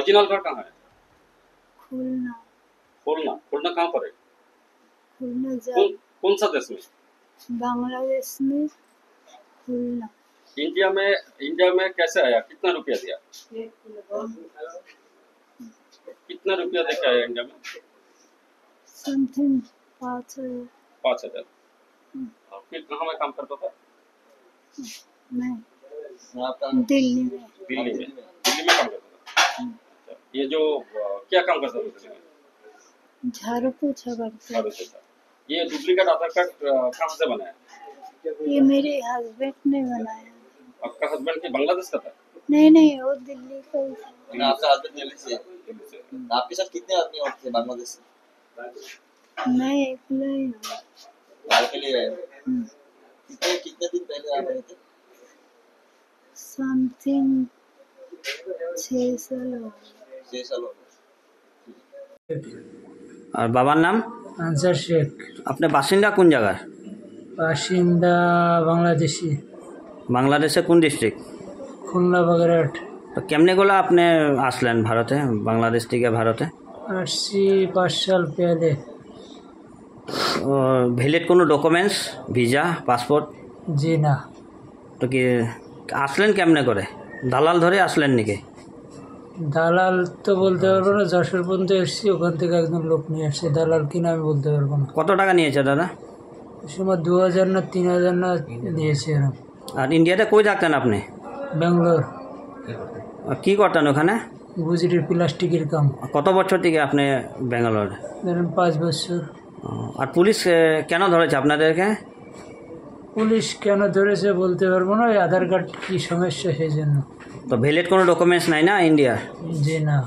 Original घर कहाँ है? खुलना। खुलना। खुलना कहाँ पर है? खुलना कौन सा देश में? बांग्लादेश में खुलना। इंडिया में कैसे आया? कितना रुपया दिया? कितना रुपया देके आया इंडिया में? समथिंग 5,000। और फिर कहाँ में काम करता था? मैं दिल्ली में काम करता था। ये जो क्या काम करता था दिल्ली में? झाड़ू पोछा करता। ये डुप्लीकेट आधार कार्ड कहाँ से बनाया? ये मेरे हस्बैंड ने बनाया। आपका हस्बैंड की बांग्लादेश का था? नहीं, वो दिल्ली का ही था। आपका हस्बैंड दिल्ली से? आपके साथ कितने आदमी और थे बांग्लादेश से? मैं अकेला ही हूँ। अकेले रहे? कितने दिन पहले आ रहे थे? समथिंग 6 साल हो गए। 6 साल हो गए। আর বাবার নাম? আনসার শেখ। আপনার বাসিন্দা কোন জায়গার? বাসিন্দা বাংলাদেশি। বাংলাদেশে কোন ডিস্ট্রিক্ট? খুলনা বাগেরহাট। তো কেমনে গুলো আপনি আসলেন ভারতে, বাংলাদেশ থেকে ভারতে? আসছি 5 সাল পহলে। ভ্যালিড কোনো ডকুমেন্টস, ভিসা, পাসপোর্ট? জি না। তো কি আসলেন কেমনে করে? দালাল ধরে আসলেন নাকি? দালাল তো বলতে পারবো না, যশোর পর্যন্ত এসেছি, ওখান থেকে একজন লোক নিয়ে আসছে। দালাল কিনা আমি বলতে পারবো না। কত টাকা নিয়েছে দাদা? সময় 2000 না 3000 না নিয়েছে এরকম। আর ইন্ডিয়াতে কই থাকতেন আপনি? ব্যাঙ্গালোর। কি করতেন ওখানে? গুজরির প্লাস্টিকের কাম। কত বছর থেকে আপনি ব্যাঙ্গালোরে? ধরেন 5 বছর। আর পুলিশ কেন ধরেছে আপনাদেরকে? পুলিশ কেন ধরেছে বলতে পারবো না, ওই আধার কার্ড কি সমস্যা সেই জন্য। তো ভ্যালিড কোনো ডকুমেন্টস নাই না ইন্ডিয়ার? জি না।